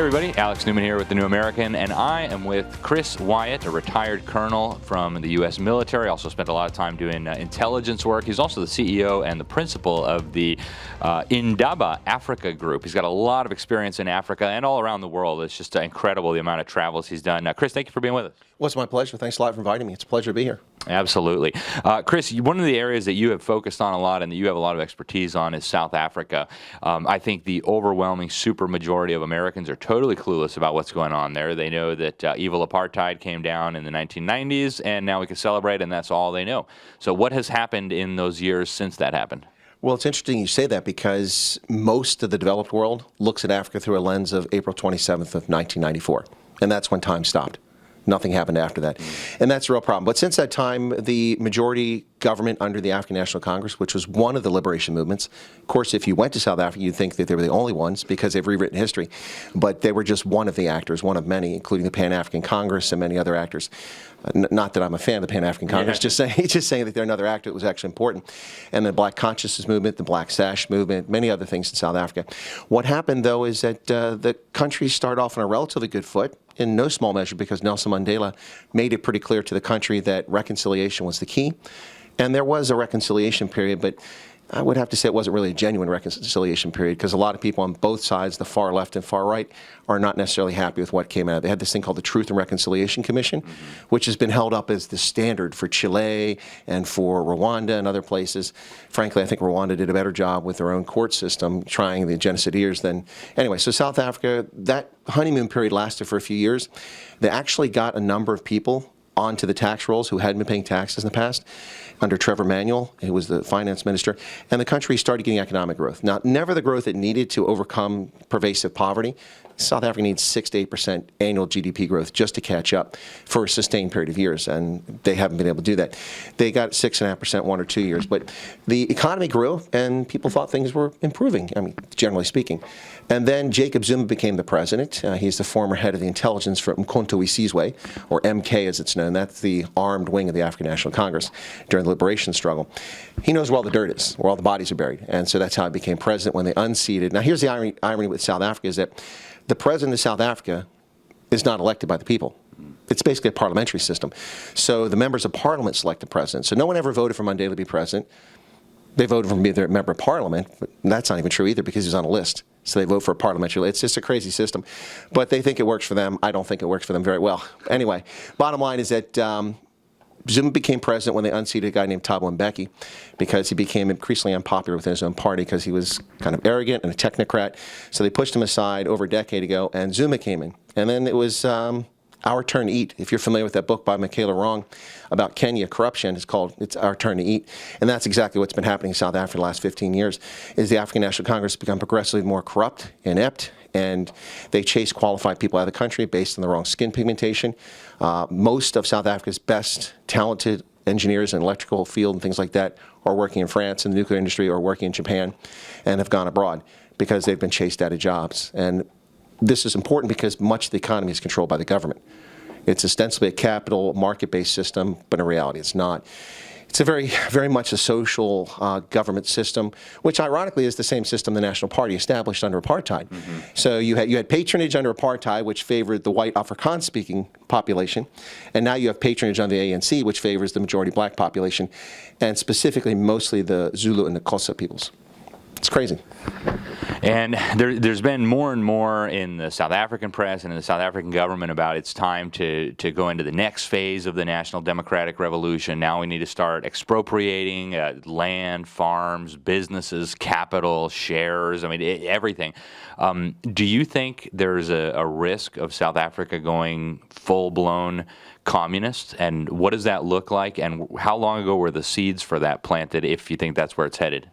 everybody. Alex Newman here with The New American, and I am with Chris Wyatt, a retired colonel from the U.S. military. Also spent a lot of time doing intelligence work. He's also the CEO and the principal of the Indaba Africa Group. He's got a lot of experience in Africa and all around the world. It's just incredible the amount of travels he's done. Chris, thank you for being with us. Well, it's my pleasure. Thanks a lot for inviting me. It's a pleasure to be here. Absolutely. Chris, one of the areas that you have focused on a lot and that you have a lot of expertise on is South Africa. I think the overwhelming supermajority of Americans are totally clueless about what's going on there. They know that evil apartheid came down in the 1990s, and now we can celebrate, and that's all they know. So what has happened in those years since that happened? Well, it's interesting you say that because most of the developed world looks at Africa through a lens of April 27th of 1994, and that's when time stopped. Nothing happened after that. And that's a real problem. But since that time, the majority government under the African National Congress, which was one of the liberation movements, of course, if you went to South Africa, you'd think that they were the only ones because they've rewritten history. But they were just one of the actors, one of many, including the Pan-African Congress and many other actors. Not that I'm a fan of the Pan-African Congress, just saying that they're another actor that was actually important. And the Black Consciousness Movement, the Black Sash Movement, many other things in South Africa. What happened, though, is that the country started off on a relatively good foot, in no small measure because Nelson Mandela made it pretty clear to the country that reconciliation was the key. And there was a reconciliation period, but I would have to say it wasn't really a genuine reconciliation period because a lot of people on both sides, the far left and far right, are not necessarily happy with what came out. They had this thing called the Truth and Reconciliation Commission, which has been held up as the standard for Chile and for Rwanda and other places. Frankly, I think Rwanda did a better job with their own court system trying the genocideers than... Anyway, so South Africa, that honeymoon period lasted for a few years. They actually got a number of people onto the tax rolls who hadn't been paying taxes in the past under Trevor Manuel, who was the finance minister, and the country started getting economic growth. Now, never the growth it needed to overcome pervasive poverty. South Africa needs 6 to 8% annual GDP growth just to catch up for a sustained period of years, and they haven't been able to do that. They got 6.5% 1 or 2 years, but the economy grew, and people thought things were improving, I mean, generally speaking. And then Jacob Zuma became the president. He's the former head of the intelligence for Mkhonto we Sizwe, or MK as it's known. That's the armed wing of the African National Congress during the liberation struggle. He knows where all the dirt is, where all the bodies are buried, and so that's how he became president when they unseated. Now, here's the irony with South Africa is that the president of South Africa is not elected by the people. It's basically a parliamentary system. So the members of parliament select the president. So no one ever voted for Mandela to be president. They voted for him to be a member of parliament, but that's not even true either because he's on a list. So they vote for a parliamentary. It's just a crazy system. But they think it works for them. I don't think it works for them very well. Anyway, bottom line is that Zuma became president when they unseated a guy named Thabo Mbeki because he became increasingly unpopular within his own party because he was kind of arrogant and a technocrat. So they pushed him aside over a decade ago, and Zuma came in. And then it was Our Turn to Eat. If you're familiar with that book by Michaela Wrong about Kenya corruption, it's Our Turn to Eat. And that's exactly what's been happening in South Africa the last 15 years, is the African National Congress has become progressively more corrupt, inept, and they chase qualified people out of the country based on the wrong skin pigmentation. Most of South Africa's best talented engineers in electrical field and things like that are working in France in the nuclear industry or working in Japan and have gone abroad because they've been chased out of jobs. And this is important because much of the economy is controlled by the government. It's ostensibly a capital market-based system, but in reality it's not. It's a very much a social government system, which ironically is the same system the National Party established under apartheid. So you had patronage under apartheid, which favored the white Afrikaans-speaking population, and now you have patronage under the ANC, which favors the majority black population, and specifically mostly the Zulu and the Xhosa peoples. It's crazy. And there's been more and more in the South African press and in the South African government about it's time to go into the next phase of the National Democratic Revolution. Now we need to start expropriating land, farms, businesses, capital, shares, I mean, everything. Do you think there's a risk of South Africa going full-blown communist, and what does that look like, and how long ago were the seeds for that planted, if you think that's where it's headed?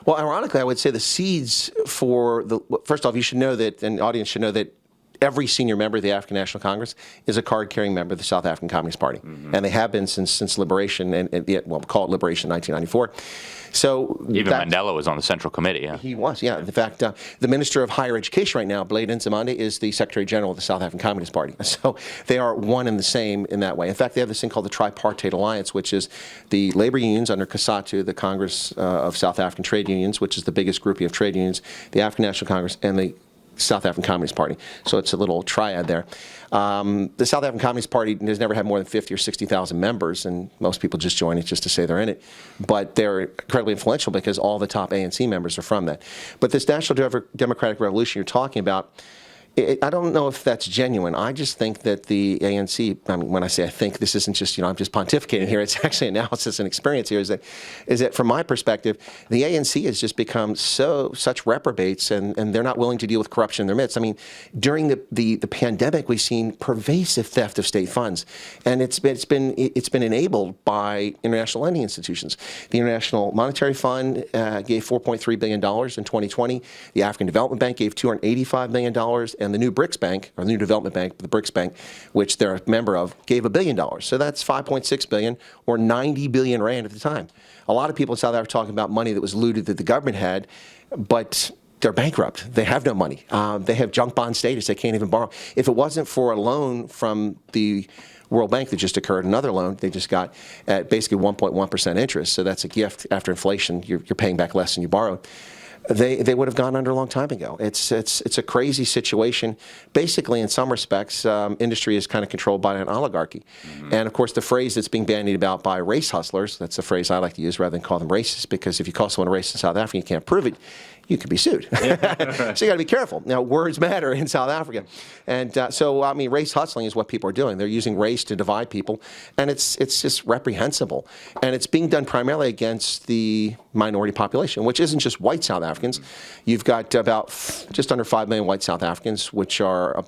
Well, ironically, I would say the seeds for first off, you should know that, and the audience should know that every senior member of the African National Congress is a card-carrying member of the South African Communist Party, and they have been since liberation, and well, we call it liberation in 1994. So even Mandela was on the Central Committee. Yeah. He was, yeah. In fact, the Minister of Higher Education right now, Blade Nzimande, is the Secretary General of the South African Communist Party. So they are one and the same in that way. In fact, they have this thing called the Tripartite Alliance, which is the labor unions under COSATU, the Congress of South African Trade Unions, which is the biggest grouping of trade unions, the African National Congress, and the South African Communist Party. So it's a little triad there. The South African Communist Party has never had more than 50 or 60,000 members, and most people just join it just to say they're in it. But they're incredibly influential because all the top ANC members are from that. But this National Democratic Revolution you're talking about, I don't know if that's genuine. I just think that the ANC, I mean, when I say I think, this isn't just, I'm just pontificating here. It's actually analysis and experience here, is that from my perspective, the ANC has just become such reprobates, and they're not willing to deal with corruption in their midst. I mean, during the pandemic, we've seen pervasive theft of state funds, and it's been enabled by international lending institutions. The International Monetary Fund gave $4.3 billion in 2020. The African Development Bank gave $285 million. And the new BRICS Bank, or the new development bank, the BRICS Bank, which they're a member of, gave $1 billion. So that's 5.6 billion, or 90 billion rand at the time. A lot of people in South Africa are talking about money that was looted that the government had, but they're bankrupt. They have no money. They have junk bond status. They can't even borrow. If it wasn't for a loan from the World Bank that just occurred, another loan they just got at basically 1.1% interest. So that's a gift after inflation. You're paying back less than you borrowed. They would have gone under a long time ago. It's a crazy situation. Basically, in some respects, industry is kind of controlled by an oligarchy. Mm-hmm. And of course, the phrase that's being bandied about by race hustlers, that's the phrase I like to use rather than call them racist, because if you call someone a racist in South Africa and you can't prove it, you could be sued. So you got to be careful. Now, words matter in South Africa. And so, I mean, race hustling is what people are doing. They're using race to divide people, and it's just reprehensible. And it's being done primarily against the minority population, which isn't just white South Africans. You've got about just under 5 million white South Africans, which are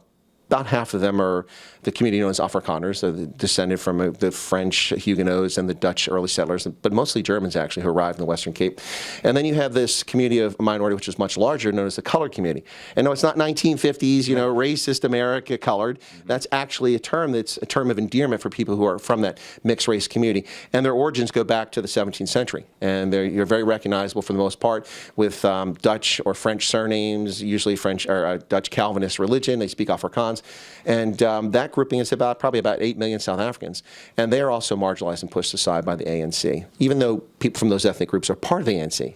about half of them are the community known as Afrikaners, descended from the French Huguenots and the Dutch early settlers, but mostly Germans actually who arrived in the Western Cape. And then you have this community of minority, which is much larger, known as the colored community. And no, it's not 1950s, racist America colored. That's actually a term that's a term of endearment for people who are from that mixed race community. And their origins go back to the 17th century. And you're very recognizable for the most part with Dutch or French surnames, usually French or Dutch Calvinist religion. They speak Afrikaans. And that grouping is probably about 8 million South Africans. And they are also marginalized and pushed aside by the ANC, even though people from those ethnic groups are part of the ANC.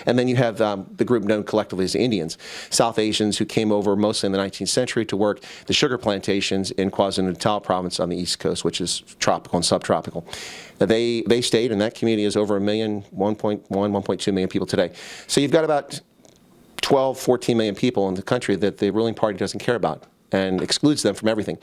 And then you have the group known collectively as the Indians, South Asians who came over mostly in the 19th century to work the sugar plantations in KwaZulu-Natal province on the East Coast, which is tropical and subtropical. They stayed, and that community is over 1 million, 1.1, 1.2 million people today. So you've got about 12, 14 million people in the country that the ruling party doesn't care about and excludes them from everything.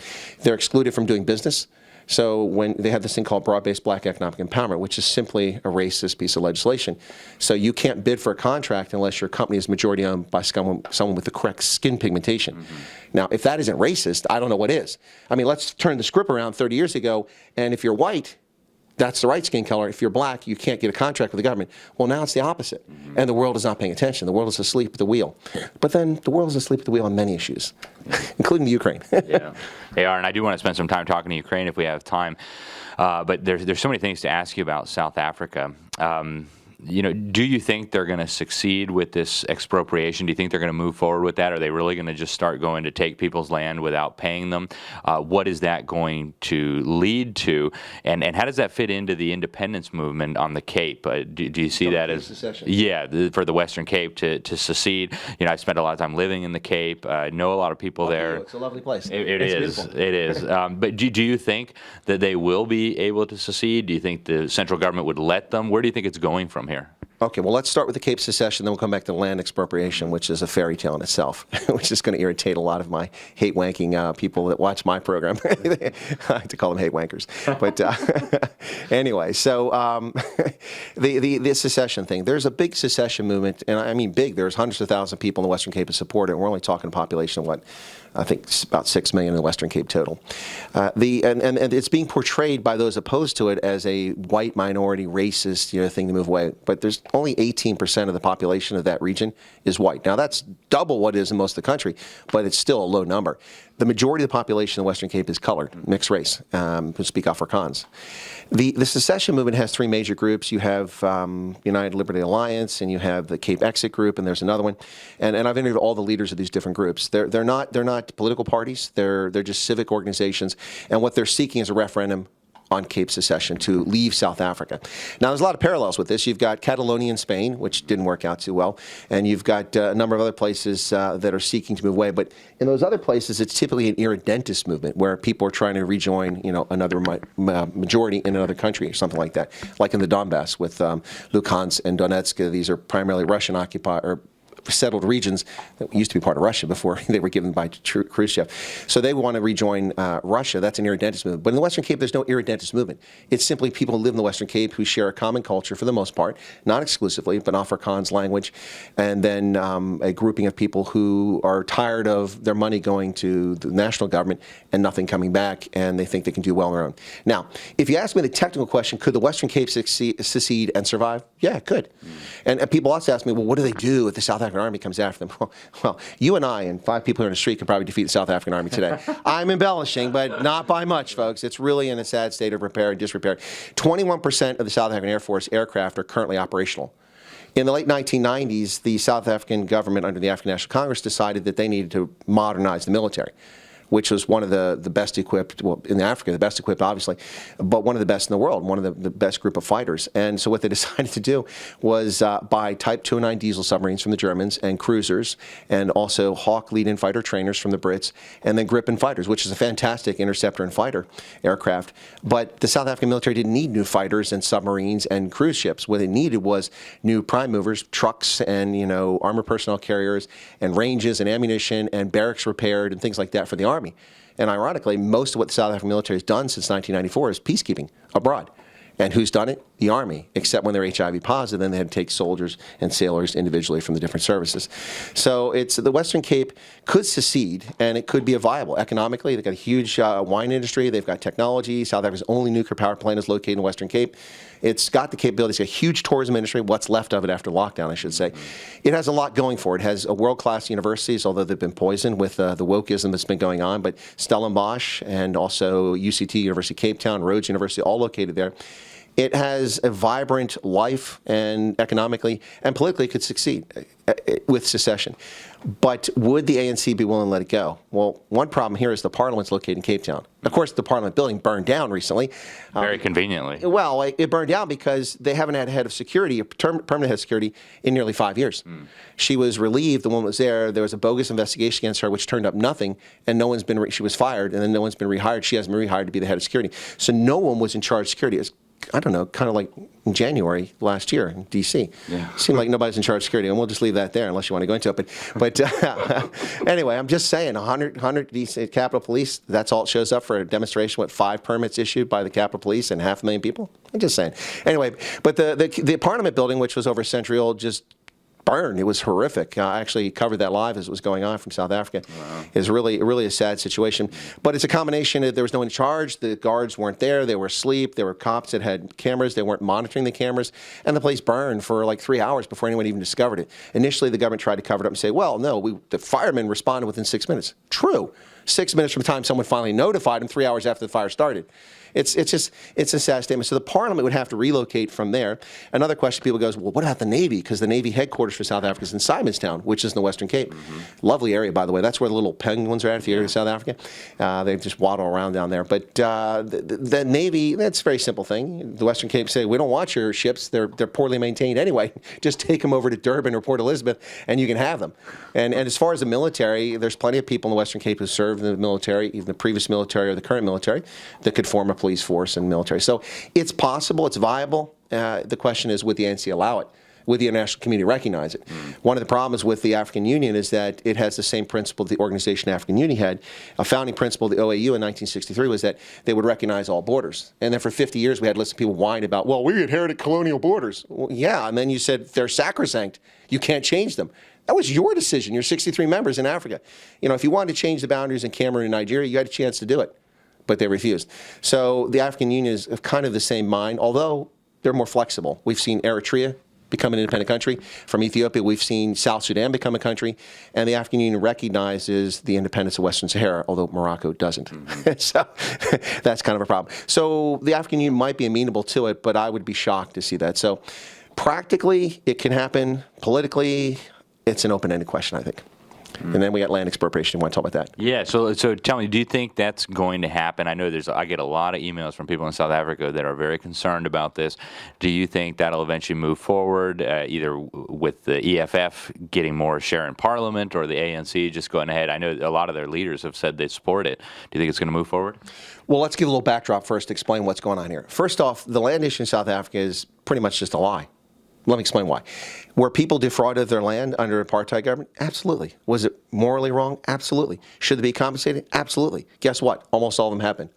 They're excluded from doing business. So when they have this thing called broad-based black economic empowerment, which is simply a racist piece of legislation. So you can't bid for a contract unless your company is majority owned by someone with the correct skin pigmentation. Mm-hmm. Now, if that isn't racist, I don't know what is. I mean, let's turn the script around 30 years ago, and if you're white, that's the right skin color. If you're black, you can't get a contract with the government. Well, now it's the opposite. Mm-hmm. And the world is not paying attention. The world is asleep at the wheel. But then the world is asleep at the wheel on many issues, including the Ukraine. Yeah, they are. And I do want to spend some time talking to Ukraine if we have time. But there's so many things to ask you about South Africa. Do you think they're going to succeed with this expropriation? Do you think they're going to move forward with that? Are they really going to just start going to take people's land without paying them? What is that going to lead to? And how does that fit into the independence movement on the Cape? Do you see that as secession? Yeah, for the Western Cape to secede? I've spent a lot of time living in the Cape. I know a lot of people there. It's a lovely place. It is. But do you think that they will be able to secede? Do you think the central government would let them? Where do you think it's going from here? Okay, well, let's start with the Cape secession, then we'll come back to land expropriation, which is a fairy tale in itself, which is going to irritate a lot of my hate-wanking people that watch my program. I like to call them hate-wankers. But anyway, so the secession thing, there's a big secession movement, and I mean big. There's hundreds of thousands of people in the Western Cape that support it, and we're only talking a population of what? I think it's about 6 million in the Western Cape total. And it's being portrayed by those opposed to it as a white minority racist thing to move away. But there's only 18% of the population of that region is white. Now that's double what it is in most of the country, but it's still a low number. The majority of the population in the Western Cape is colored, mixed race, who speak Afrikaans. The secession movement has three major groups. You have United Liberty Alliance, and you have the Cape Exit Group, and there's another one. And I've interviewed all the leaders of these different groups. They're not political parties. They're just civic organizations, and what they're seeking is a referendum on Cape secession, to leave South Africa. Now, there's a lot of parallels with this. You've got Catalonia in Spain, which didn't work out too well, and you've got a number of other places that are seeking to move away. But in those other places, it's typically an irredentist movement where people are trying to rejoin, another majority in another country or something like that, like in the Donbass with Luhansk and Donetsk. These are primarily Russian occupied or settled regions that used to be part of Russia before they were given by Khrushchev. So they want to rejoin Russia. That's an irredentist movement. But in the Western Cape, there's no irredentist movement. It's simply people who live in the Western Cape who share a common culture for the most part, not exclusively, but Afrikaans language, and then a grouping of people who are tired of their money going to the national government and nothing coming back, and they think they can do well on their own. Now, if you ask me the technical question, could the Western Cape secede and survive? Yeah, it could. And people also ask me, well, what do they do if the South African Army comes after them? Well, you and I and 5 people here in the street could probably defeat the South African Army today. I'm embellishing, but not by much, folks. It's really in a sad state of repair and disrepair. 21% of the South African Air Force aircraft are currently operational. In the late 1990s, the South African government under the African National Congress decided that they needed to modernize the military, which was one of the best equipped, well, in Africa, the best equipped, obviously, but one of the best in the world, one of the best group of fighters. And so what they decided to do was buy Type 209 diesel submarines from the Germans and cruisers, and also Hawk lead-in fighter trainers from the Brits, and then Gripen fighters, which is a fantastic interceptor and fighter aircraft. But the South African military didn't need new fighters and submarines and cruise ships. What it needed was new prime movers, trucks, and armored personnel carriers, and ranges and ammunition and barracks repaired and things like that for the Army. And ironically, most of what the South African military has done since 1994 is peacekeeping abroad. And who's done it? The Army, except when they're HIV positive, then they had to take soldiers and sailors individually from the different services. So the Western Cape could secede, and it could be viable economically. They've got a huge wine industry. They've got technology. South Africa's only nuclear power plant is located in the Western Cape. It's got the capability. It's got a huge tourism industry, what's left of it after lockdown, I should say. It has a lot going for it. It has world-class universities, although they've been poisoned with the wokeism that's been going on. But Stellenbosch and also UCT, University of Cape Town, Rhodes University, all located there. It has a vibrant life, and economically and politically could succeed with secession. But would the ANC be willing to let it go? Well, one problem here is the Parliament's located in Cape Town. Of course, the Parliament building burned down recently. Very conveniently. Well, it burned down because they haven't had a head of security, a permanent head of security, in nearly 5 years. She was relieved, the woman was there. There was a bogus investigation against her, which turned up nothing, and no one's been, she was fired, and then no one's been rehired. She hasn't been rehired to be the head of security. So no one was in charge of security. It was, I don't know, kind of like in January last year in D.C. Yeah. Seemed like nobody's in charge of security, and we'll just leave that there unless you want to go into it. But anyway, I'm just saying, 100 D.C. Capitol Police, that's all it shows up for a demonstration with 5 permits issued by the Capitol Police and 500,000 people? I'm just saying. Anyway, but the Parliament building, which was over a century old, just burned. It was horrific. I actually covered that live as it was going on from South Africa. Wow. It's really a sad situation. But it's a combination of there was no one in charge. The guards weren't there. They were asleep. There were cops that had cameras. They weren't monitoring the cameras. And the place burned for like 3 hours before anyone even discovered it. Initially, the government tried to cover it up and say, well, no, the firemen responded within 6 minutes. True. 6 minutes from the time someone finally notified them, 3 hours after the fire started. It's a sad statement. So the Parliament would have to relocate from there. Another question people goes, well, what about the Navy? Because the Navy headquarters for South Africa is in Simonstown, which is in the Western Cape. Lovely area, by the way. That's where the little penguins are at, if you're in South Africa. They just waddle around down there. But the Navy, that's a very simple thing. The Western Cape say, we don't want your ships. They're poorly maintained anyway. Just take them over to Durban or Port Elizabeth, and you can have them. And as far as the military, there's plenty of people in the Western Cape who served in the military, even the previous military or the current military, that could form a police force and military. So it's possible, it's viable. The question is, would the ANC allow it? Would the international community recognize it? One of the problems with the African Union is that it has the same principle the Organization of African Union had. A founding principle of the OAU in 1963 was that they would recognize all borders. And then for 50 years we had to listen to people whine about, well, we inherited colonial borders. Well, yeah, and then you said they're sacrosanct. You can't change them. That was your decision. You're 63 members in Africa. If you wanted to change the boundaries in Cameroon and Nigeria, you had a chance to do it. But they refused. So the African Union is kind of the same mind, although they're more flexible. We've seen Eritrea become an independent country. From Ethiopia, we've seen South Sudan become a country. And the African Union recognizes the independence of Western Sahara, although Morocco doesn't. So that's kind of a problem. So the African Union might be amenable to it, but I would be shocked to see that. So practically, it can happen. Politically, it's an open-ended question, I think. And then we got land expropriation. You want to talk about that? Yeah, so tell me, do you think that's going to happen? I know I get a lot of emails from people in South Africa that are very concerned about this. Do you think that'll eventually move forward, either with the EFF getting more share in Parliament or the ANC just going ahead? I know a lot of their leaders have said they support it. Do you think it's going to move forward? Well, let's give a little backdrop first to explain what's going on here. First off, the land issue in South Africa is pretty much just a lie. Let me explain why. Were people defrauded of their land under apartheid government? Absolutely. Was it morally wrong? Absolutely. Should they be compensated? Absolutely. Guess what? Almost all of them happened.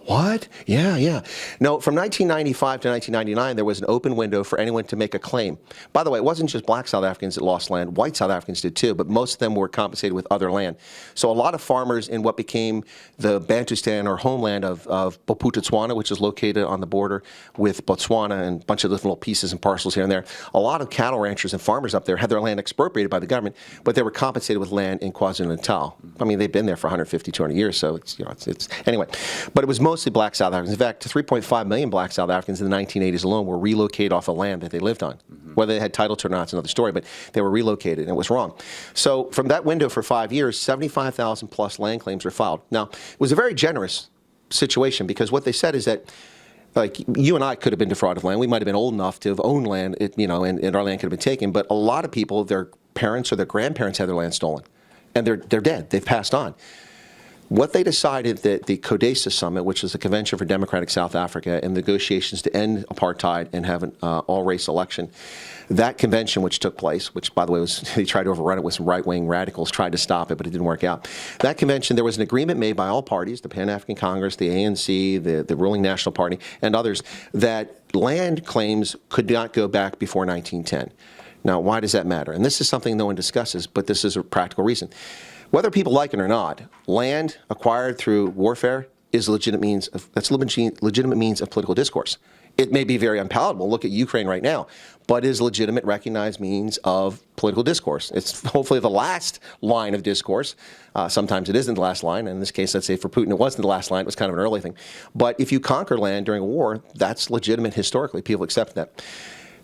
What? Yeah. No, from 1995 to 1999, there was an open window for anyone to make a claim. By the way, it wasn't just black South Africans that lost land. White South Africans did too, but most of them were compensated with other land. So a lot of farmers in what became the Bantustan or homeland of Bophuthatswana, which is located on the border with Botswana and a bunch of different little pieces and parcels here and there, a lot of cattle ranchers and farmers up there had their land expropriated by the government, but they were compensated with land in KwaZulu-Natal. I mean, they've been there for 150, 200 years, so it's anyway. But it was mostly black South Africans. In fact, 3.5 million black South Africans in the 1980s alone were relocated off of land that they lived on. Whether they had title to it or not is another story, but they were relocated, and it was wrong. So from that window for 5 years, 75,000 plus land claims were filed. Now, it was a very generous situation because what they said is that like you and I could have been defrauded of land. We might have been old enough to have owned land, and our land could have been taken. But a lot of people, their parents or their grandparents had their land stolen, and they're dead. They've passed on. What they decided that the CODESA Summit, which is the Convention for Democratic South Africa, and negotiations to end apartheid and have an all-race election, that convention which took place, which, by the way, they tried to overrun it with some right-wing radicals, tried to stop it, but it didn't work out. That convention, there was an agreement made by all parties, the Pan-African Congress, the ANC, the ruling National Party, and others, that land claims could not go back before 1910. Now, why does that matter? And this is something no one discusses, but this is a practical reason. Whether people like it or not, land acquired through warfare is a legitimate means of political discourse. It may be very unpalatable. Look at Ukraine right now, but is a legitimate, recognized means of political discourse. It's hopefully the last line of discourse. Sometimes it isn't the last line. In this case, let's say for Putin, it wasn't the last line. It was kind of an early thing. But if you conquer land during a war, that's legitimate historically. People accept that.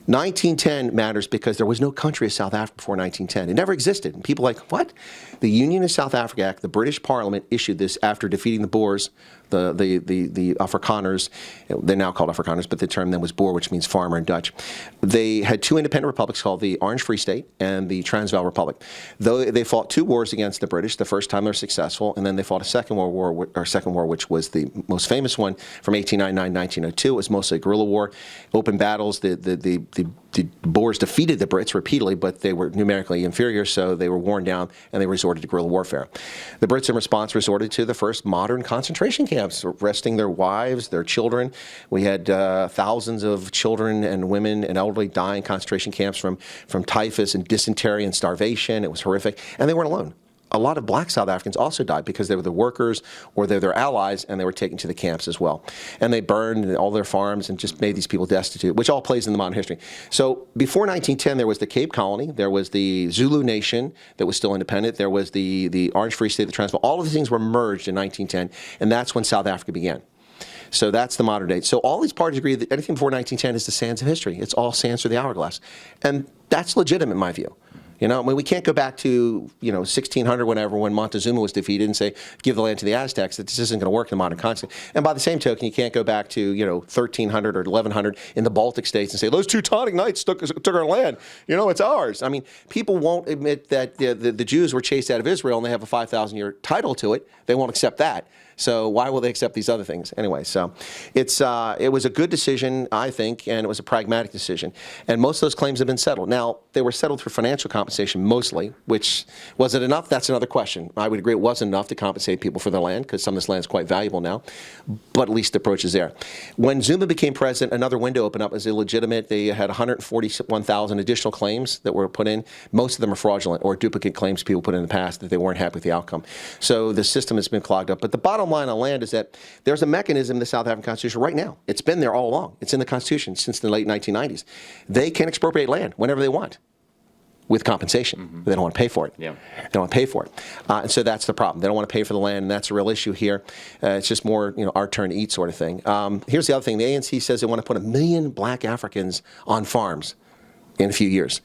1910 matters because there was no country of South Africa before 1910. It never existed. And people are like, what? The Union of South Africa Act, the British Parliament issued this after defeating the Boers, the Afrikaners. They're now called Afrikaners, but the term then was Boer, which means farmer in Dutch. They had two independent republics called the Orange Free State and the Transvaal Republic. Though they fought two wars against the British, the first time they were successful, and then they fought a Second War, which was the most famous one from 1899 to 1902. It was mostly a guerrilla war, open battles. The Boers defeated the Brits repeatedly, but they were numerically inferior, so they were worn down, and they resorted to guerrilla warfare. The Brits, in response, resorted to the first modern concentration camps, arresting their wives, their children. We had thousands of children and women and elderly die in concentration camps from typhus and dysentery and starvation. It was horrific, and they weren't alone. A lot of black South Africans also died because they were the workers or they're their allies, and they were taken to the camps as well. And they burned all their farms and just made these people destitute, which all plays in the modern history. So before 1910, there was the Cape Colony, there was the Zulu Nation that was still independent, there was the Orange Free State, the Transvaal. All of these things were merged in 1910, and that's when South Africa began. So that's the modern date. So all these parties agree that anything before 1910 is the sands of history. It's all sands through the hourglass. And that's legitimate in my view. You know, I mean, we can't go back to, 1600, whenever, when Montezuma was defeated and say, give the land to the Aztecs. That this isn't going to work in the modern context. And by the same token, you can't go back to, 1300 or 1100 in the Baltic states and say, those Teutonic Knights took our land. It's ours. I mean, people won't admit that the Jews were chased out of Israel and they have a 5,000-year title to it. They won't accept that. So why will they accept these other things? Anyway, so it was a good decision, I think, and it was a pragmatic decision. And most of those claims have been settled. Now, they were settled through financial compensation mostly, which, was it enough? That's another question. I would agree it wasn't enough to compensate people for their land, because some of this land is quite valuable now, but at least the approach is there. When Zuma became president, another window opened up as illegitimate. They had 141,000 additional claims that were put in. Most of them are fraudulent or duplicate claims people put in the past that they weren't happy with the outcome. So the system has been clogged up. But the bottom line on land is that there's a mechanism in the South African Constitution right now. It's been there all along. It's in the Constitution since the late 1990s. They can expropriate land whenever they want with compensation. But they don't want to pay for it. Yeah. They don't want to pay for it. And so that's the problem. They don't want to pay for the land, and that's a real issue here. It's just more, our turn to eat sort of thing. Here's the other thing. The ANC says they want to put 1 million black Africans on farms in a few years.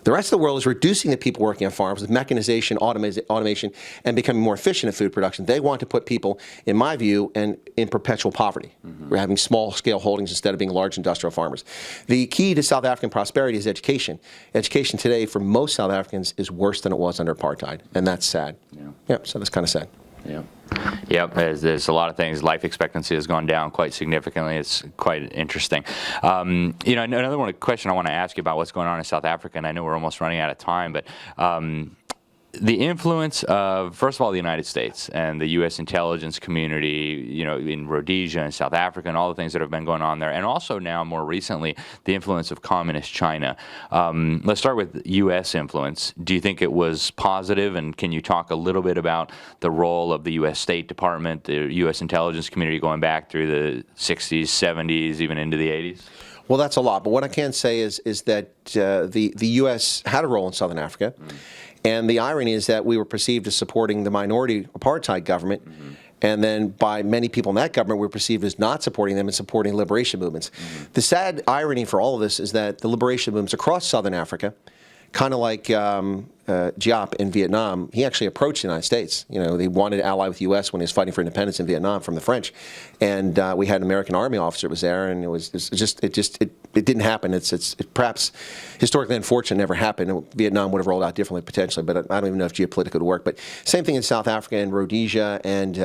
The rest of the world is reducing the people working on farms with mechanization, automation, and becoming more efficient in food production. They want to put people, in my view, in perpetual poverty. We're having small-scale holdings instead of being large industrial farmers. The key to South African prosperity is education. Education today, for most South Africans, is worse than it was under apartheid, and that's sad. Yeah, so that's kind of sad. Yeah. Yep, there's a lot of things. Life expectancy has gone down quite significantly. It's quite interesting. Another question I want to ask you about what's going on in South Africa, and I know we're almost running out of time, but the influence of, first of all, the United States and the U.S. intelligence community, in Rhodesia and South Africa and all the things that have been going on there, and also now, more recently, the influence of communist China. Let's start with U.S. influence. Do you think it was positive, and can you talk a little bit about the role of the U.S. State Department, the U.S. intelligence community going back through the 60s, 70s, even into the 80s? Well, that's a lot, but what I can say is that the U.S. had a role in Southern Africa. And the irony is that we were perceived as supporting the minority apartheid government, and then by many people in that government, we were perceived as not supporting them and supporting liberation movements. The sad irony for all of this is that the liberation movements across Southern Africa, kind of like Diop in Vietnam, he actually approached the United States. They wanted to ally with the U.S. when he was fighting for independence in Vietnam from the French, and we had an American Army officer that was there, and it didn't happen. It's perhaps historically unfortunate, never happened. Vietnam would have rolled out differently potentially, but I don't even know if geopolitical would work. But same thing in South Africa and Rhodesia and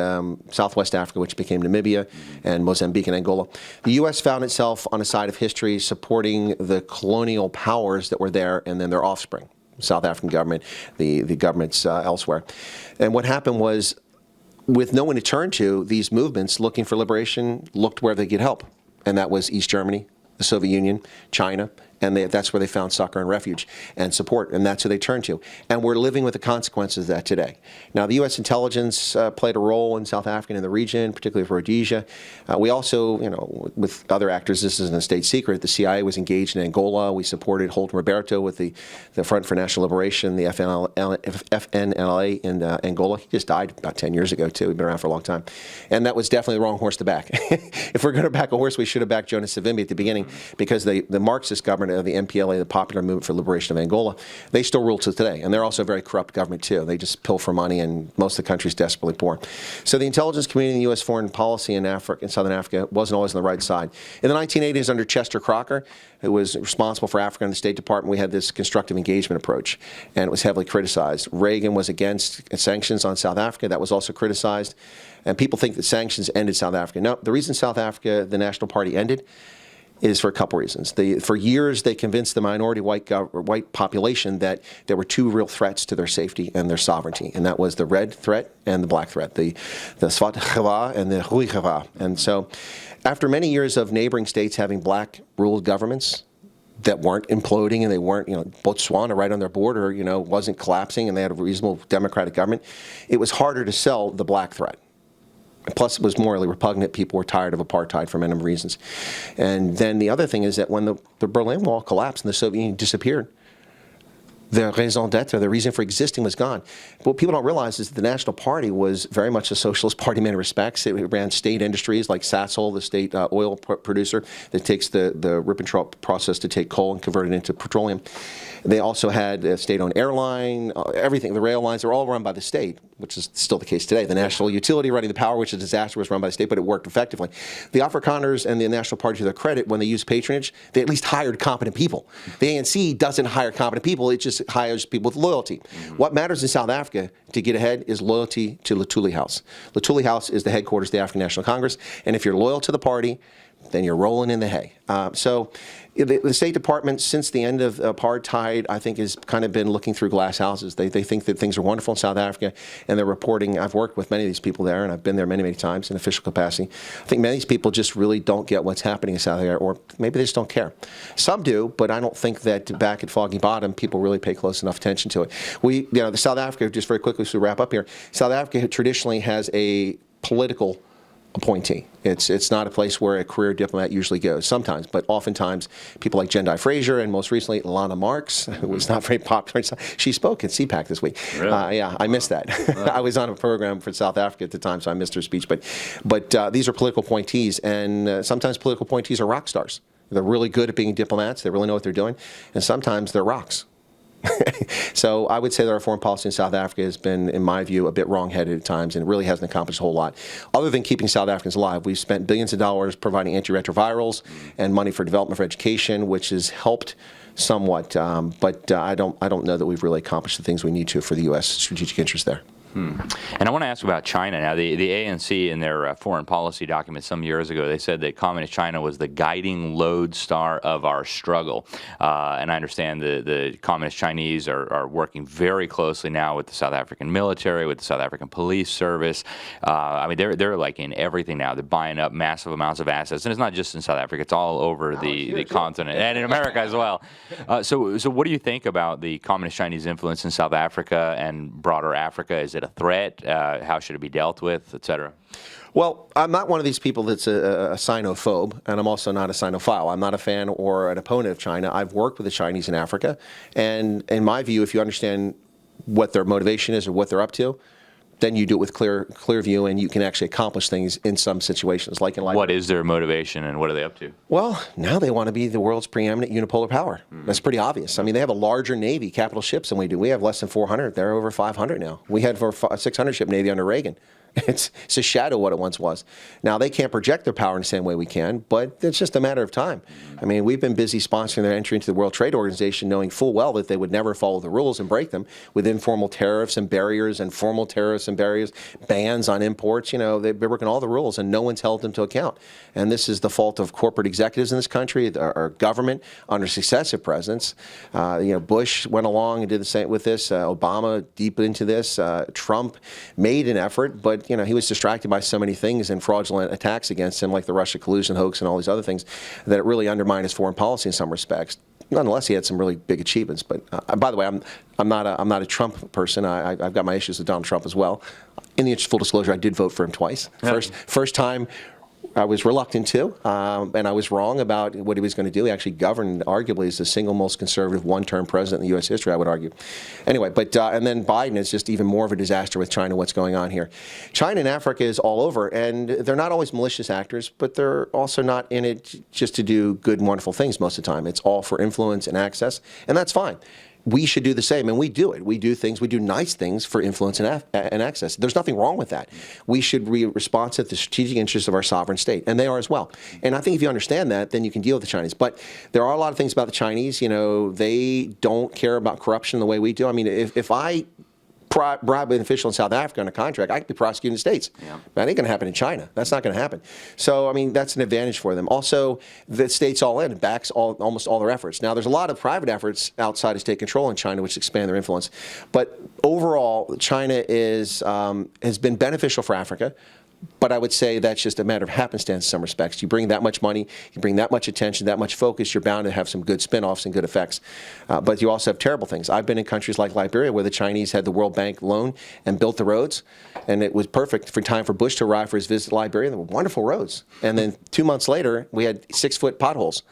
Southwest Africa, which became Namibia, and Mozambique and Angola. The U.S. found itself on a side of history supporting the colonial powers that were there and then their offspring. South African government, the governments elsewhere. And what happened was, with no one to turn to, these movements looking for liberation looked where they could help. And that was East Germany, the Soviet Union, China, and that's where they found succor and refuge and support, and that's who they turned to. And we're living with the consequences of that today. Now, the U.S. intelligence played a role in South Africa and in the region, particularly for Rhodesia. We also, with other actors, this isn't a state secret, the CIA was engaged in Angola. We supported Holton Roberto with the Front for National Liberation, the FNLA in Angola. He just died about 10 years ago, too. He's been around for a long time. And that was definitely the wrong horse to back. If we're going to back a horse, we should have backed Jonas Savimbi at the beginning, because the Marxist government of the MPLA, the Popular Movement for Liberation of Angola, they still rule to today. And they're also a very corrupt government, too. They just pilfer money, and most of the country is desperately poor. So the intelligence community in U.S. foreign policy in Southern Africa wasn't always on the right side. In the 1980s, under Chester Crocker, who was responsible for Africa in the State Department, we had this constructive engagement approach, and it was heavily criticized. Reagan was against sanctions on South Africa. That was also criticized. And people think that sanctions ended South Africa. No, the reason South Africa, the National Party, ended is for a couple reasons. For years, they convinced the minority white population that there were two real threats to their safety and their sovereignty, and that was the red threat and the black threat, the Swat Geva and the Hui Geva. And so, after many years of neighboring states having black-ruled governments that weren't imploding, and they weren't, Botswana right on their border, wasn't collapsing, and they had a reasonable democratic government, it was harder to sell the black threat. Plus, it was morally repugnant. People were tired of apartheid for many reasons. And then the other thing is that when the Berlin Wall collapsed and the Soviet Union disappeared, the raison d'etre, the reason for existing, was gone. But what people don't realize is that the National Party was very much a socialist party in many respects. It ran state industries like Sasol, the state oil producer that takes the Ribbentrop process to take coal and convert it into petroleum. They also had a state-owned airline, everything. The rail lines were all run by the state, which is still the case today. The national utility running the power, which is a disaster, was run by the state, but it worked effectively. The Afrikaners and the National Party, to their credit, when they used patronage, they at least hired competent people. The ANC doesn't hire competent people. It just hires people with loyalty. What matters in South Africa to get ahead is loyalty to Luthuli House. Luthuli House is the headquarters of the African National Congress, and if you're loyal to the party, then you're rolling in the hay. So the State Department, since the end of apartheid, I think has kind of been looking through glass houses. They think that things are wonderful in South Africa, and they're reporting. I've worked with many of these people there, and I've been there many, many times in official capacity. I think many of these people just really don't get what's happening in South Africa, or maybe they just don't care. Some do, but I don't think that back at Foggy Bottom, people really pay close enough attention to it. The South Africa, just very quickly so we wrap up here, South Africa traditionally has a political appointee. It's not a place where a career diplomat usually goes. Sometimes, but oftentimes, people like Jendai Fraser and most recently Lana Marks, who was not very popular. She spoke at CPAC this week. Really? Yeah, I missed that. I was on a program for South Africa at the time, so I missed her speech. But these are political appointees, and sometimes political appointees are rock stars. They're really good at being diplomats. They really know what they're doing, and sometimes they're rocks. So I would say that our foreign policy in South Africa has been, in my view, a bit wrong-headed at times and really hasn't accomplished a whole lot. Other than keeping South Africans alive, we've spent billions of dollars providing antiretrovirals and money for development for education, which has helped somewhat. But I don't know that we've really accomplished the things we need to for the U.S. strategic interest there. And I want to ask about China now. The ANC in their foreign policy document some years ago, they said that Communist China was the guiding lodestar of our struggle. And I understand the Communist Chinese are working very closely now with the South African military, with the South African police service. I mean, they're like in everything now. They're buying up massive amounts of assets. And it's not just in South Africa. It's all over the continent and in America as well. So what do you think about the Communist Chinese influence in South Africa and broader Africa? Is it a threat? How should it be dealt with, et cetera? Well, I'm not one of these people that's a Sinophobe, and I'm also not a Sinophile. I'm not a fan or an opponent of China. I've worked with the Chinese in Africa, and in my view, if you understand what their motivation is or what they're up to, then you do it with clear view, and you can actually accomplish things in some situations, like in Liberia. What is their motivation, and what are they up to? Well, now they want to be the world's preeminent unipolar power. That's pretty obvious. I mean, they have a larger Navy, capital ships, than we do. We have less than 400. They're over 500 now. We had a 600-ship Navy under Reagan. It's a shadow of what it once was. Now, they can't project their power in the same way we can, but it's just a matter of time. I mean, we've been busy sponsoring their entry into the World Trade Organization, knowing full well that they would never follow the rules and break them with informal tariffs and barriers and formal tariffs and barriers, bans on imports. You know, they've been breaking all the rules, and no one's held them to account. And this is the fault of corporate executives in this country, our government, under successive presidents. Bush went along and did the same with this. Obama deep into this. Trump made an effort, but he was distracted by so many things and fraudulent attacks against him, like the Russia collusion hoax and all these other things, that it really undermined his foreign policy in some respects. Nonetheless, he had some really big achievements. But by the way, I'm not a Trump person. I've got my issues with Donald Trump as well. In the interest of full disclosure, I did vote for him twice. Yeah. First time, I was reluctant to, and I was wrong about what he was going to do. He actually governed, arguably, as the single most conservative one-term president in the U.S. history, I would argue. Anyway, and then Biden is just even more of a disaster with China, what's going on here. China and Africa is all over, and they're not always malicious actors, but they're also not in it just to do good and wonderful things most of the time. It's all for influence and access, and that's fine. We should do the same, and we do it. We do nice things for influence and access. There's nothing wrong with that. We should be responsive to the strategic interests of our sovereign state, and they are as well. And I think if you understand that, then you can deal with the Chinese. But there are a lot of things about the Chinese, they don't care about corruption the way we do. I mean, if I bribe an official in South Africa on a contract, I could be prosecuted in the States. Yeah. That ain't going to happen in China. That's not going to happen. So, I mean, that's an advantage for them. Also, the state's all in and backs almost all their efforts. Now, there's a lot of private efforts outside of state control in China which expand their influence. But overall, China has been beneficial for Africa. But I would say that's just a matter of happenstance in some respects. You bring that much money, you bring that much attention, that much focus, you're bound to have some good spin-offs and good effects. But you also have terrible things. I've been in countries like Liberia where the Chinese had the World Bank loan and built the roads, and it was perfect for time for Bush to arrive for his visit to Liberia. They were wonderful roads. And then 2 months later, we had 6-foot potholes.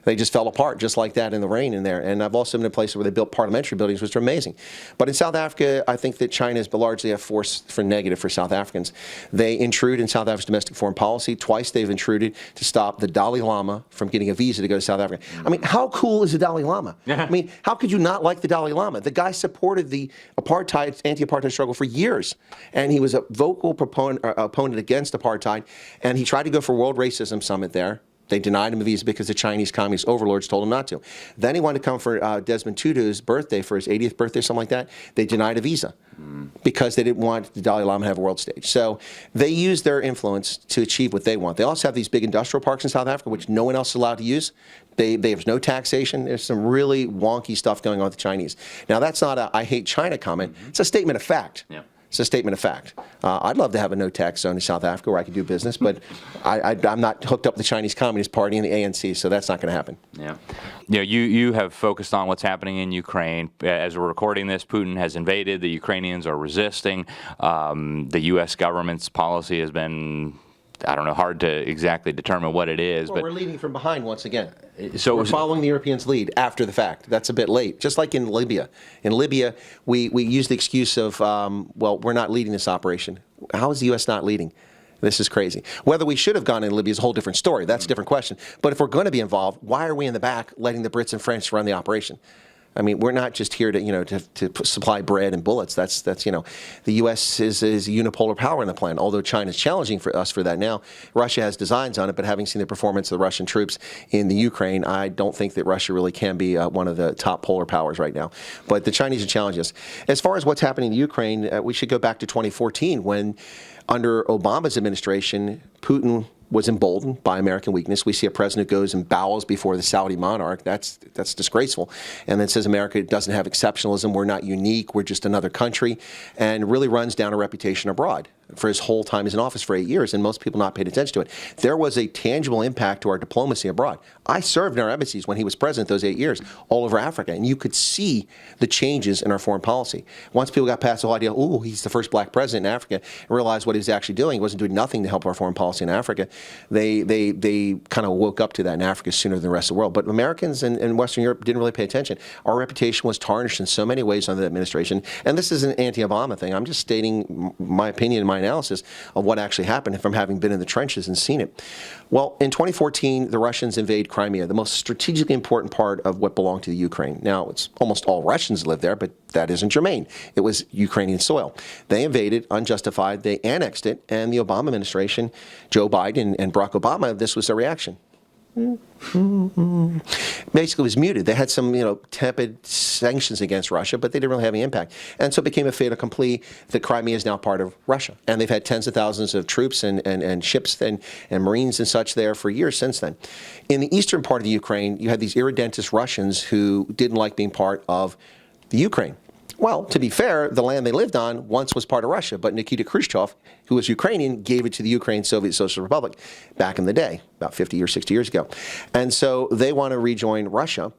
They just fell apart just like that in the rain in there. And I've also been in places where they built parliamentary buildings, which are amazing. But in South Africa, I think that China is largely a force for negative for South Africans. They intrude in South Africa's domestic foreign policy. Twice they've intruded to stop the Dalai Lama from getting a visa to go to South Africa. I mean, how cool is the Dalai Lama? I mean, how could you not like the Dalai Lama? The guy supported the anti-apartheid struggle for years. And he was a vocal opponent against apartheid. And he tried to go for World Racism Summit there. They denied him a visa because the Chinese communist overlords told him not to. Then he wanted to come for Desmond Tutu's birthday, for his 80th birthday, something like that. They denied a visa because they didn't want the Dalai Lama to have a world stage. So they use their influence to achieve what they want. They also have these big industrial parks in South Africa, which no one else is allowed to use. There's no taxation. There's some really wonky stuff going on with the Chinese. Now, that's not a I hate China comment. It's a statement of fact. Yeah. It's a statement of fact. I'd love to have a no-tax zone in South Africa where I could do business, but I'm not hooked up with the Chinese Communist Party and the ANC, so that's not going to happen. Yeah. You have focused on what's happening in Ukraine. As we're recording this, Putin has invaded. The Ukrainians are resisting. The U.S. government's policy has been, I don't know, hard to exactly determine what it is. Well, but we're leading from behind once again. So we're following the Europeans' lead after the fact. That's a bit late. Just like in Libya. In Libya, we use the excuse of, we're not leading this operation. How is the U.S. not leading? This is crazy. Whether we should have gone in Libya is a whole different story. That's a different question. But if we're going to be involved, why are we in the back letting the Brits and French run the operation? I mean, we're not just here to supply bread and bullets. That's the U.S. is a unipolar power on the planet. Although China's challenging for us for that now, Russia has designs on it. But having seen the performance of the Russian troops in the Ukraine, I don't think that Russia really can be one of the top polar powers right now. But the Chinese are challenging us. As far as what's happening in Ukraine, we should go back to 2014 when, under Obama's administration, Putin was emboldened by American weakness. We see a president who goes and bows before the Saudi monarch. That's disgraceful. And then says America doesn't have exceptionalism. We're not unique. We're just another country. And really runs down a reputation abroad for his whole time in office for 8 years, and most people not paid attention to it. There was a tangible impact to our diplomacy abroad. I served in our embassies when he was president those 8 years all over Africa, and you could see the changes in our foreign policy. Once people got past the whole idea, oh, he's the first black president in Africa, and realized what he was actually doing. He wasn't doing nothing to help our foreign policy in Africa. They kind of woke up to that in Africa sooner than the rest of the world. But Americans and Western Europe didn't really pay attention. Our reputation was tarnished in so many ways under the administration, and this is an anti-Obama thing. I'm just stating my opinion and my analysis of what actually happened from having been in the trenches and seen it. Well, in 2014, the Russians invade Crimea, the most strategically important part of what belonged to the Ukraine. Now, it's almost all Russians live there, but that isn't germane. It was Ukrainian soil. They invaded, unjustified, they annexed it, and the Obama administration, Joe Biden and Barack Obama, this was their reaction. Basically was muted. They had some, tepid sanctions against Russia, but they didn't really have any impact. And so it became a fait accompli that Crimea is now part of Russia. And they've had tens of thousands of troops and ships and Marines and such there for years since then. In the eastern part of the Ukraine, you had these irredentist Russians who didn't like being part of the Ukraine. Well, to be fair, the land they lived on once was part of Russia, but Nikita Khrushchev, who was Ukrainian, gave it to the Ukraine Soviet Socialist Republic back in the day, about 50 or 60 years ago. And so they want to rejoin Russia.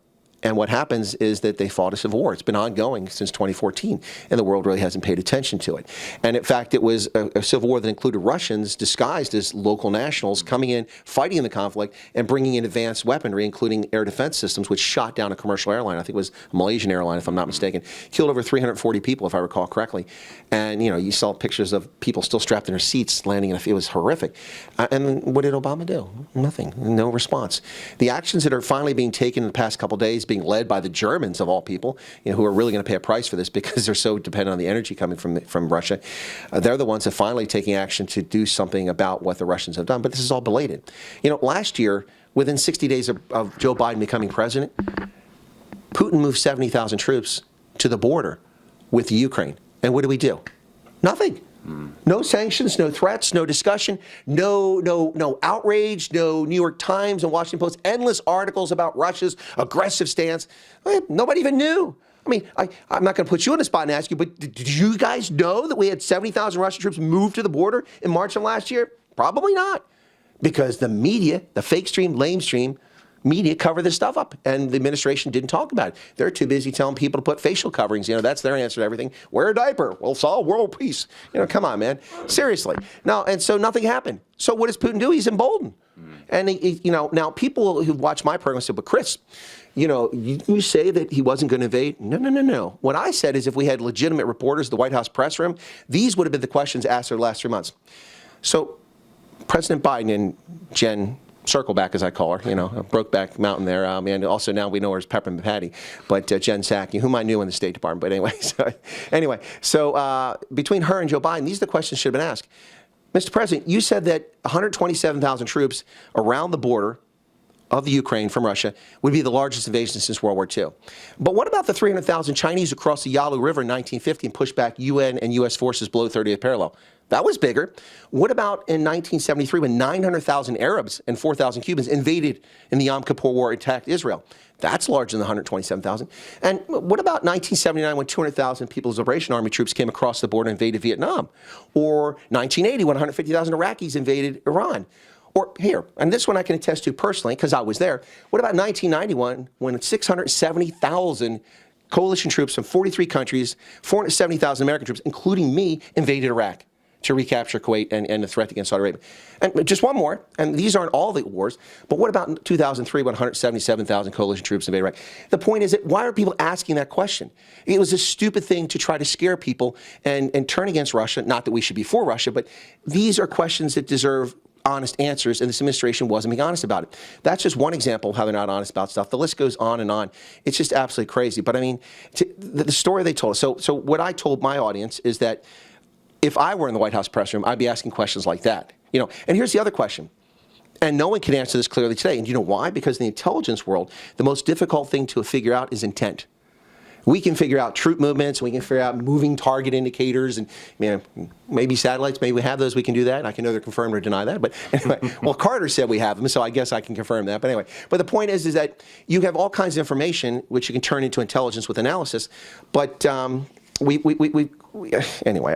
And what happens is that they fought a civil war. It's been ongoing since 2014, and the world really hasn't paid attention to it. And in fact, it was a civil war that included Russians disguised as local nationals coming in, fighting in the conflict, and bringing in advanced weaponry, including air defense systems, which shot down a commercial airline. I think it was a Malaysian airline, if I'm not mistaken. Killed over 340 people, if I recall correctly. And, you saw pictures of people still strapped in their seats landing, and it was horrific. And what did Obama do? Nothing. No response. The actions that are finally being taken in the past couple days, being led by the Germans of all people, who are really going to pay a price for this because they're so dependent on the energy coming from Russia. They're the ones that finally taking action to do something about what the Russians have done. But this is all belated. Last year, within 60 days of Joe Biden becoming president, Putin moved 70,000 troops to the border with the Ukraine. And what do? Nothing. No sanctions, no threats, no discussion, no outrage, no New York Times and Washington Post, endless articles about Russia's aggressive stance. Nobody even knew. I mean, I'm not going to put you on the spot and ask you, but did you guys know that we had 70,000 Russian troops move to the border in March of last year? Probably not. Because the media, the fake stream, lame stream, media cover this stuff up, and the administration didn't talk about it. They're too busy telling people to put facial coverings. That's their answer to everything. Wear a diaper. We'll solve world peace. Come on, man. Seriously. Now, and so nothing happened. So what does Putin do? He's emboldened. And now people who watch my program say, "But Chris, you say that he wasn't going to invade." No. What I said is, if we had legitimate reporters, the White House press room, these would have been the questions asked over the last 3 months. So, President Biden and Jen Circleback, as I call her, Brokeback Mountain there. And also now we know her as Peppermint Patty, but Jen Psaki, whom I knew in the State Department. But so between her and Joe Biden, these are the questions should have been asked. Mr. President, you said that 127,000 troops around the border of the Ukraine from Russia would be the largest invasion since World War II. But what about the 300,000 Chinese who crossed the Yalu River in 1950 and pushed back UN and U.S. forces below 30th parallel? That was bigger. What about in 1973 when 900,000 Arabs and 4,000 Cubans invaded in the Yom Kippur War and attacked Israel? That's larger than the 127,000. And what about 1979 when 200,000 People's Liberation Army troops came across the border and invaded Vietnam? Or 1980 when 150,000 Iraqis invaded Iran? Or here, and this one I can attest to personally because I was there. What about 1991 when 670,000 coalition troops from 43 countries, 470,000 American troops, including me, invaded Iraq to recapture Kuwait and the threat against Saudi Arabia? And just one more, and these aren't all the wars, but what about 2003 when 177,000 coalition troops invaded Iraq? The point is that why are people asking that question? It was a stupid thing to try to scare people and turn against Russia. Not that we should be for Russia, but these are questions that deserve honest answers, and this administration wasn't being honest about it. That's just one example of how they're not honest about stuff. The list goes on and on. It's just absolutely crazy. But I mean, the story they told us. So what I told my audience is that if I were in the White House press room, I'd be asking questions like that. And here's the other question. And no one can answer this clearly today. And you know why? Because in the intelligence world, the most difficult thing to figure out is intent. We can figure out troop movements, we can figure out moving target indicators, and maybe satellites, maybe we have those, we can do that. I can neither confirm or deny that. But anyway, well, Carter said we have them, so I guess I can confirm that. But anyway, the point is that you have all kinds of information which you can turn into intelligence with analysis. But anyway,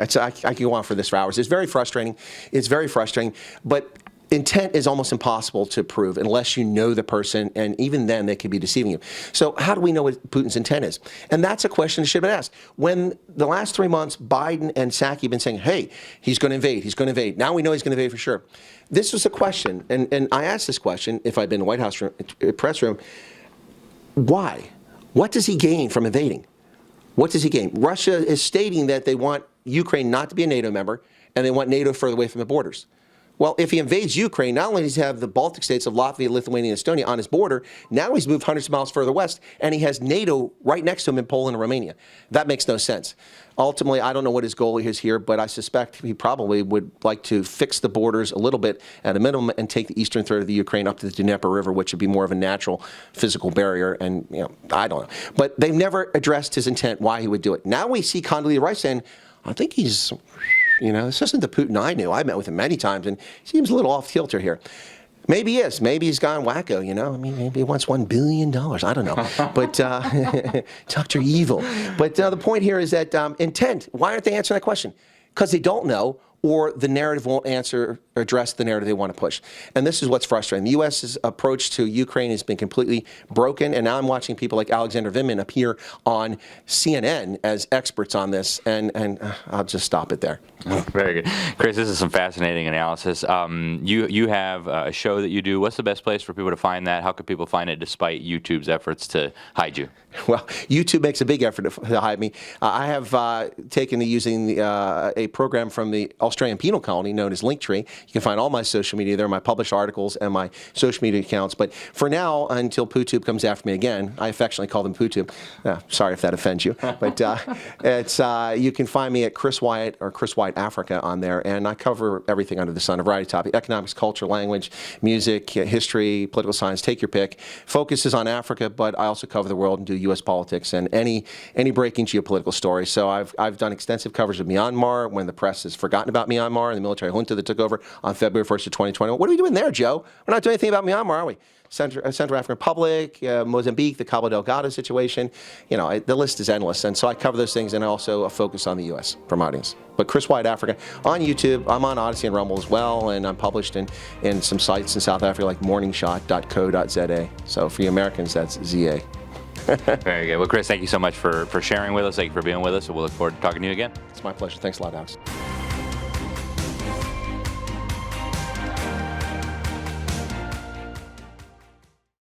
I can go on for this for hours. It's very frustrating. But intent is almost impossible to prove unless you know the person, and even then they could be deceiving you. So how do we know what Putin's intent is? And that's a question that should have been asked. When the last 3 months, Biden and Psaki have been saying, hey, he's going to invade. Now we know he's going to invade for sure. This was a question, and I asked this question if I'd been in the White House press room. Why? What does he gain from invading? What does he gain? Russia is stating that they want Ukraine not to be a NATO member, and they want NATO further away from the borders. Well, if he invades Ukraine, not only does he have the Baltic states of Latvia, Lithuania, and Estonia on his border, now he's moved hundreds of miles further west, and he has NATO right next to him in Poland and Romania. That makes no sense. Ultimately, I don't know what his goal is here, but I suspect he probably would like to fix the borders a little bit at a minimum and take the eastern third of the Ukraine up to the Dnieper River, which would be more of a natural physical barrier. And, I don't know. But they've never addressed his intent, why he would do it. Now we see Condoleezza Rice saying, I think he's... this isn't the Putin I knew. I met with him many times, and he seems a little off kilter here. Maybe he is. Maybe he's gone wacko, maybe he wants $1 billion. I don't know. But Dr. Evil. But the point here is that intent, why aren't they answering that question? Because they don't know, or the narrative won't address the narrative they want to push. And this is what's frustrating. The U.S.'s approach to Ukraine has been completely broken, and now I'm watching people like Alexander Vindman appear on CNN as experts on this, and I'll just stop it there. Very good. Chris, this is some fascinating analysis. You have a show that you do. What's the best place for people to find that? How could people find it despite YouTube's efforts to hide you? Well, YouTube makes a big effort to hide me. I have taken to using a program from the Australian Penal Colony known as Linktree. You can find all my social media there, my published articles and my social media accounts. But for now, until PooTube comes after me again, I affectionately call them PooTube. Sorry if that offends you. But you can find me at Chris Wyatt or Chris Wyatt Africa on there, and I cover everything under the sun, a variety of topics: economics, culture, language, music, history, political science, take your pick. Focus is on Africa, but I also cover the world and do U.S. politics and any breaking geopolitical story. So I've done extensive coverage of Myanmar when the press has forgotten about Myanmar and the military junta that took over on February 1st of 2021. What are we doing there, Joe? We're not doing anything about Myanmar, are we? Central African Republic, Mozambique, the Cabo Delgado situation. The list is endless. And so I cover those things, and I also focus on the U.S. for my audience. But Chris Wyatt Africa on YouTube. I'm on Odyssey and Rumble as well, and I'm published in some sites in South Africa like morningshot.co.za. So for you Americans, that's ZA. Very good. Well, Chris, thank you so much for sharing with us. Thank you for being with us, and we'll look forward to talking to you again. It's my pleasure. Thanks a lot, Alex.